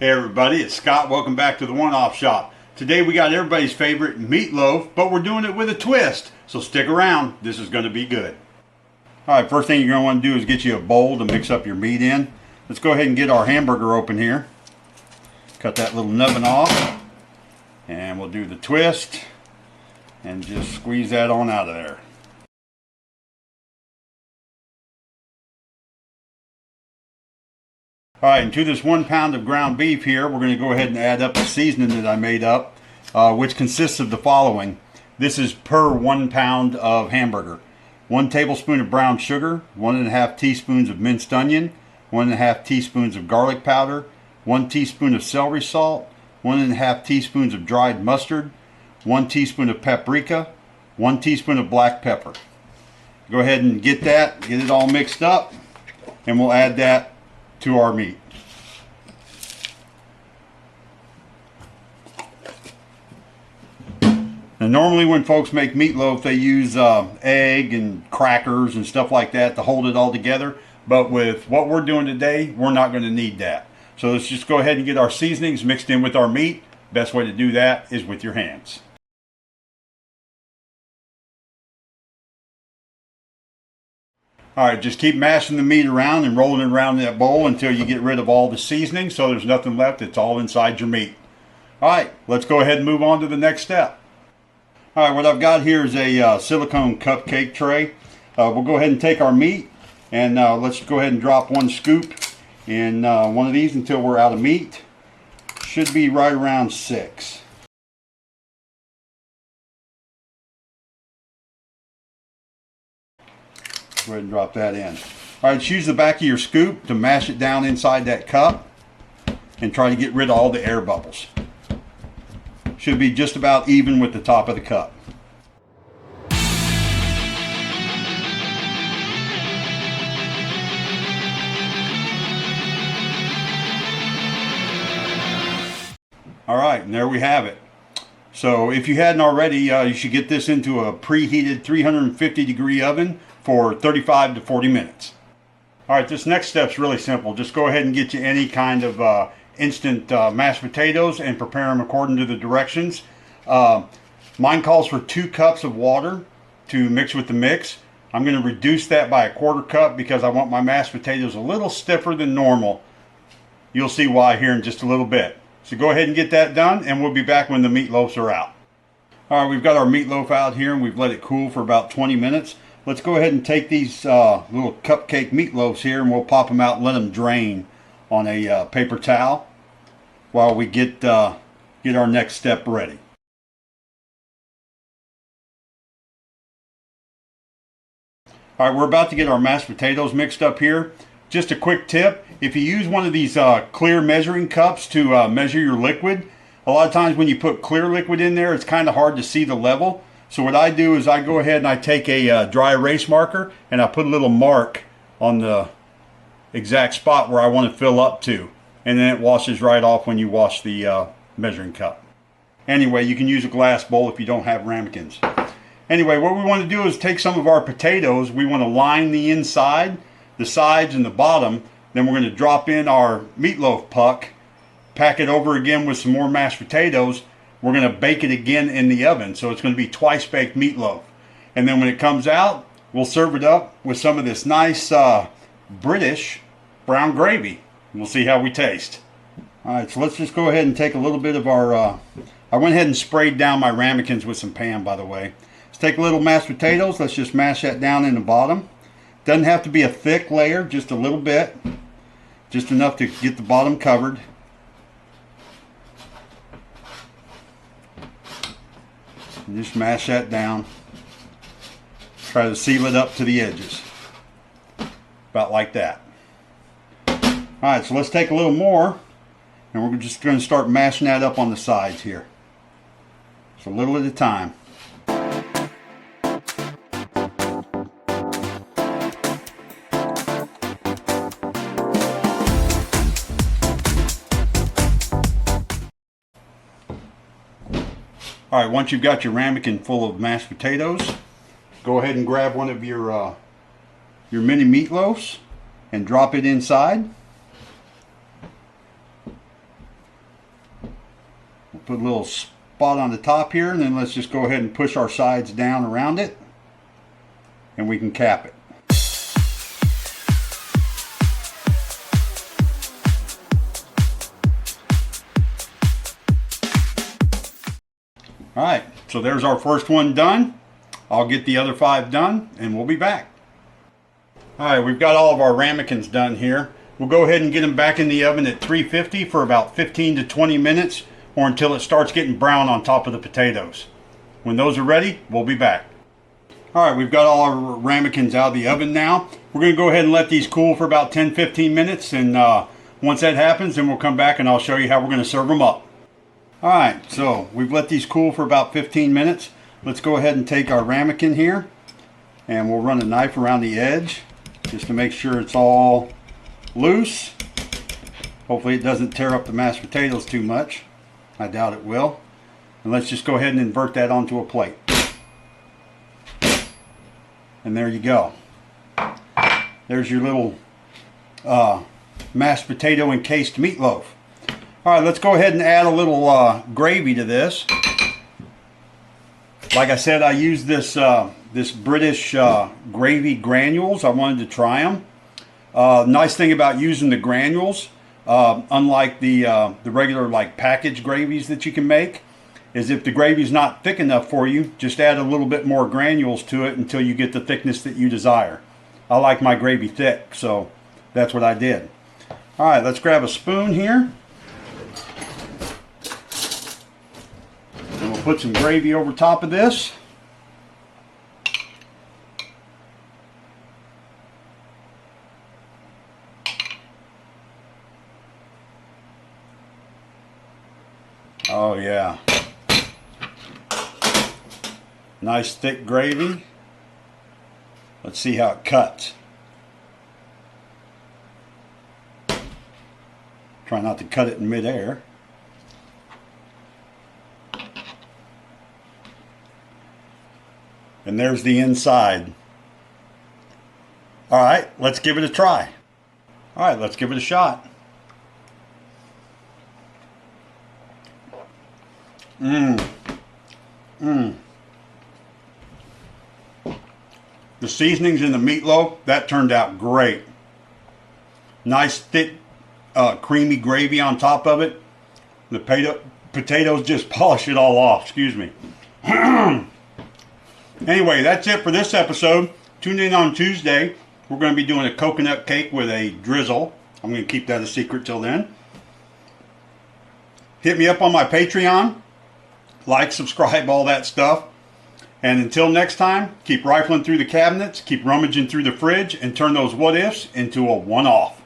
Hey everybody, it's Scott. Welcome back to the One-Off Shop. Today we got everybody's favorite meatloaf, but we're doing it with a twist. So stick around, this is going to be good. Alright, first thing you're going to want to do is get you a bowl to mix up your meat in. Let's go ahead and get our hamburger open here. Cut that little nubbin off. And we'll do the twist. And just squeeze that on out of there. Alright, and to this 1 pound of ground beef here, we're going to go ahead and add up the seasoning that I made up, which consists of the following. This is per 1 pound of hamburger. 1 tablespoon of brown sugar, 1½ teaspoons of minced onion, 1½ teaspoons of garlic powder, 1 teaspoon of celery salt, 1½ teaspoons of dried mustard, 1 teaspoon of paprika, 1 teaspoon of black pepper. Go ahead and get it all mixed up, and we'll add that to our meat. Now normally when folks make meatloaf they use egg and crackers and stuff like that to hold it all together, but with what we're doing today we're not going to need that. So let's just go ahead and get our seasonings mixed in with our meat. Best way to do that is with your hands. Alright, just keep mashing the meat around and rolling it around in that bowl until you get rid of all the seasoning so there's nothing left. It's all inside your meat. Alright, let's go ahead and move on to the next step. Alright, what I've got here is a silicone cupcake tray. We'll go ahead and take our meat and let's go ahead and drop 1 scoop in one of these until we're out of meat. Should be right around 6. Go ahead and drop that in. Alright, just use the back of your scoop to mash it down inside that cup and try to get rid of all the air bubbles. Should be just about even with the top of the cup. Alright, and there we have it. So if you hadn't already, you should get this into a preheated 350 degree oven for 35 to 40 minutes. Alright, this next step's really simple. Just go ahead and get you any kind of instant mashed potatoes and prepare them according to the directions. Mine calls for 2 cups of water to mix with the mix. I'm going to reduce that by 1/4 cup because I want my mashed potatoes a little stiffer than normal. You'll see why here in just a little bit. So go ahead and get that done and we'll be back when the meatloafs are out. Alright, we've got our meatloaf out here and we've let it cool for about 20 minutes. Let's go ahead and take these little cupcake meatloafs here and we'll pop them out and let them drain on a paper towel while we get our next step ready. Alright, we're about to get our mashed potatoes mixed up here. Just a quick tip, if you use one of these clear measuring cups to measure your liquid, a lot of times when you put clear liquid in there it's kind of hard to see the level. So what I do is I go ahead and I take a dry erase marker and I put a little mark on the exact spot where I want to fill up to. And then it washes right off when you wash the measuring cup. Anyway, you can use a glass bowl if you don't have ramekins. Anyway, what we want to do is take some of our potatoes. We want to line the inside, the sides, and the bottom. Then we're going to drop in our meatloaf puck, pack it over again with some more mashed potatoes. We're going to bake it again in the oven, so it's going to be twice baked meatloaf. And then when it comes out, we'll serve it up with some of this nice British brown gravy. We'll see how we taste. Alright, so let's just go ahead and take a little bit of our... I went ahead and sprayed down my ramekins with some Pam, by the way. Let's take a little mashed potatoes. Let's just mash that down in the bottom. Doesn't have to be a thick layer, just a little bit. Just enough to get the bottom covered. And just mash that down. Try to seal it up to the edges. About like that. Alright, so let's take a little more. And we're just going to start mashing that up on the sides here. Just a little at a time. Alright, once you've got your ramekin full of mashed potatoes, go ahead and grab one of your mini meatloaves and drop it inside. Put a little spot on the top here, and then let's just go ahead and push our sides down around it, and we can cap it. Alright, so there's our first one done. I'll get the other 5 done and we'll be back. Alright, we've got all of our ramekins done here. We'll go ahead and get them back in the oven at 350 for about 15 to 20 minutes or until it starts getting brown on top of the potatoes. When those are ready, we'll be back. Alright, we've got all our ramekins out of the oven now. We're going to go ahead and let these cool for about 10-15 minutes, and once that happens, then we'll come back and I'll show you how we're going to serve them up. Alright, so we've let these cool for about 15 minutes. Let's go ahead and take our ramekin here, and we'll run a knife around the edge just to make sure it's all loose. Hopefully it doesn't tear up the mashed potatoes too much. I doubt it will. And let's just go ahead and invert that onto a plate. And there you go. There's your little mashed potato encased meatloaf. Alright, let's go ahead and add a little gravy to this. Like I said, I used this this British gravy granules. I wanted to try them. Nice thing about using the granules, unlike the regular like packaged gravies that you can make, is if the gravy's not thick enough for you, just add a little bit more granules to it until you get the thickness that you desire. I like my gravy thick, so that's what I did. Alright, let's grab a spoon here. And we'll put some gravy over top of this. Oh yeah. Nice thick gravy. Let's see how it cuts. Try not to cut it in midair. And there's the inside. Alright, let's give it a try. Alright, let's give it a shot. The seasonings in the meatloaf, that turned out great. Nice thick creamy gravy on top of it. The potatoes just polish it all off, excuse me. Anyway, that's it for this episode. Tune in on Tuesday. We're going to be doing a coconut cake with a drizzle. I'm going to keep that a secret till then. Hit me up on my Patreon. Like, subscribe, all that stuff. And until next time, keep rifling through the cabinets, keep rummaging through the fridge, and turn those what ifs into a one-off.